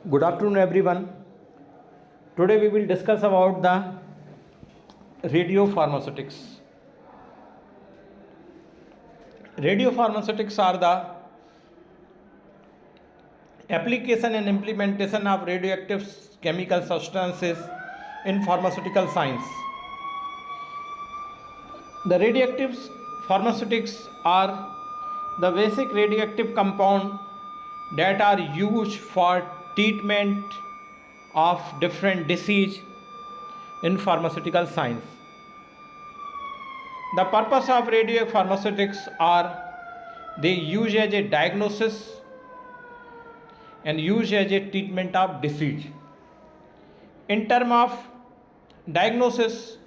Good afternoon, everyone. Today we will discuss about the radiopharmaceutics. Radiopharmaceutics are the application and implementation of radioactive chemical substances in pharmaceutical science. The radioactive pharmaceutics are the basic radioactive compound that are used for treatment of different disease in pharmaceutical science. The purpose of radiopharmaceutics are they use as a diagnosis and use as a treatment of disease. In term of diagnosis,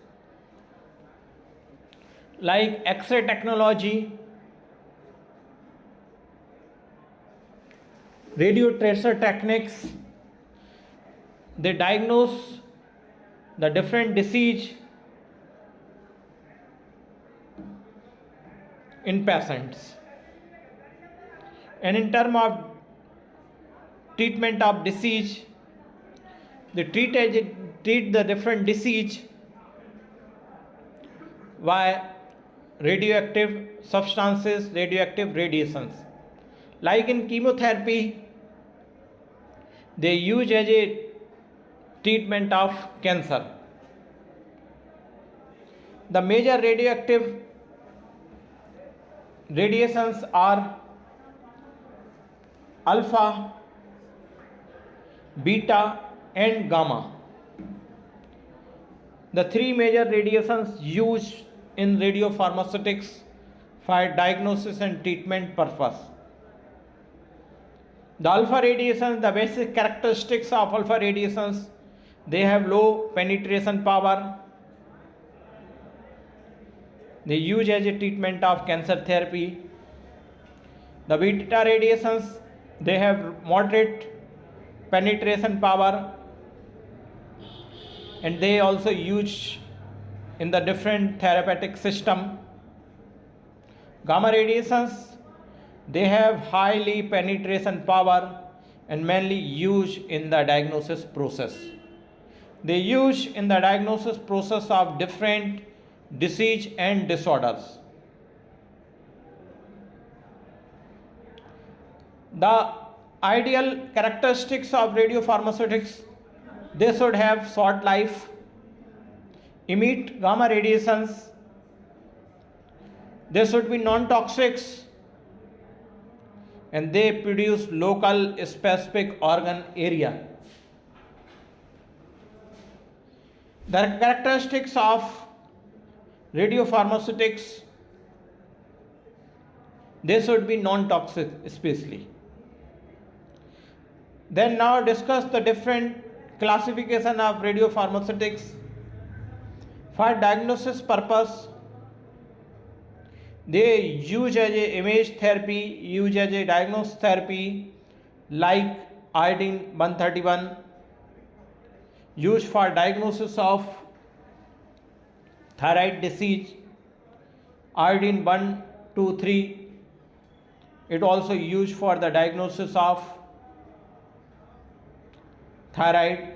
like X-ray technology, radio tracer techniques, they diagnose the different disease in patients. And in term of treatment of disease, they treat the different disease by radioactive substances, radioactive radiations. Like in chemotherapy, they use as a treatment of cancer. The major radioactive radiations are alpha, beta and gamma. The three major radiations used in radiopharmaceutics for diagnosis and treatment purpose. The alpha radiations, the basic characteristics of alpha radiations, they have low penetration power. They use as a treatment of cancer therapy. The beta radiations, they have moderate penetration power and they also use in the different therapeutic system. Gamma radiations, they have highly penetration power and mainly used in the diagnosis process. They use in the diagnosis process of different disease and disorders. The ideal characteristics of radiopharmaceutics, they should have short life, emit gamma radiations, they should be non-toxic, and they produce local specific organ area. The characteristics of radiopharmaceutics, they should be non-toxic especially. Then now discuss the different classification of radiopharmaceutics. For diagnosis purpose, they use as a image therapy, use as a diagnosis therapy like iodine 131, used for diagnosis of thyroid disease, iodine 123. It also used for the diagnosis of thyroid.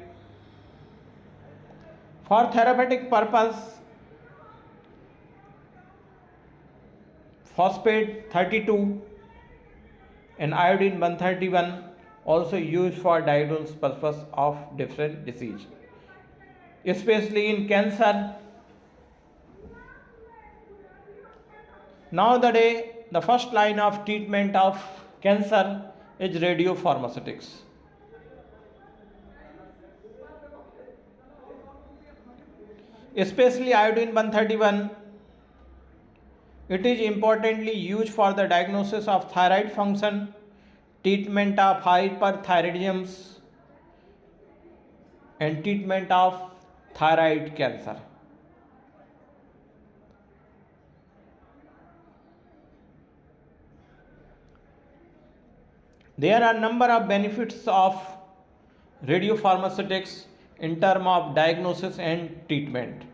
For therapeutic purpose, phosphate 32 and iodine 131 also used for diagnosis purpose of different disease, especially in cancer. Nowadays, the first line of treatment of cancer is radiopharmaceutics. Especially iodine 131, it is importantly used for the diagnosis of thyroid function, treatment of hyperthyroidism and treatment of thyroid cancer. There are number of benefits of radiopharmaceutics in terms of diagnosis and treatment.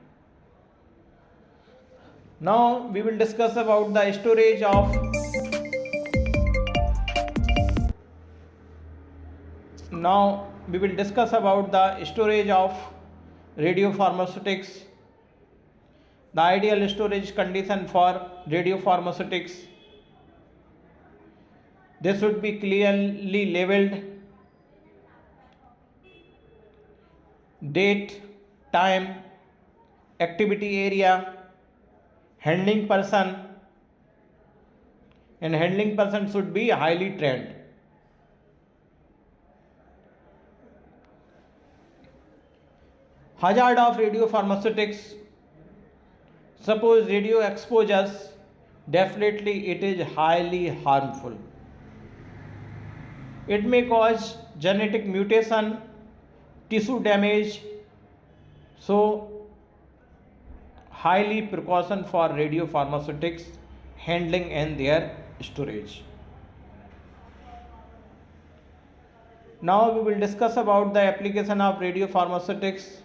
Now we will discuss about the storage of Now we will discuss about the storage of radiopharmaceutics. The ideal storage condition for radiopharmaceutics. They should be clearly labeled: date, time, activity area, handling person, and handling person should be highly trained. Hazard of radiopharmaceutics. Suppose radio exposures, definitely it is highly harmful. It may cause genetic mutation, tissue damage, so highly precaution for radiopharmaceutics handling and their storage. Now we will discuss about the application of radiopharmaceutics.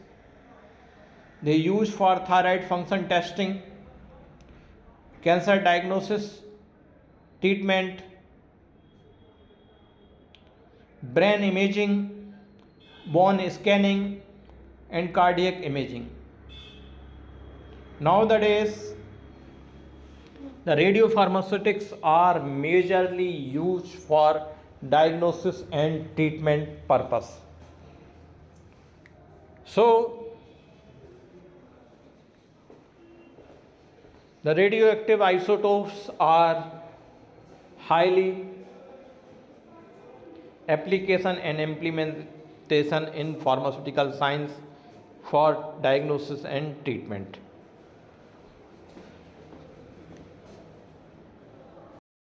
They use for thyroid function testing, cancer diagnosis, treatment, brain imaging, bone scanning, and cardiac imaging. Nowadays, the radiopharmaceutics are majorly used for diagnosis and treatment purpose. So, the radioactive isotopes are highly application and implementation in pharmaceutical science for diagnosis and treatment.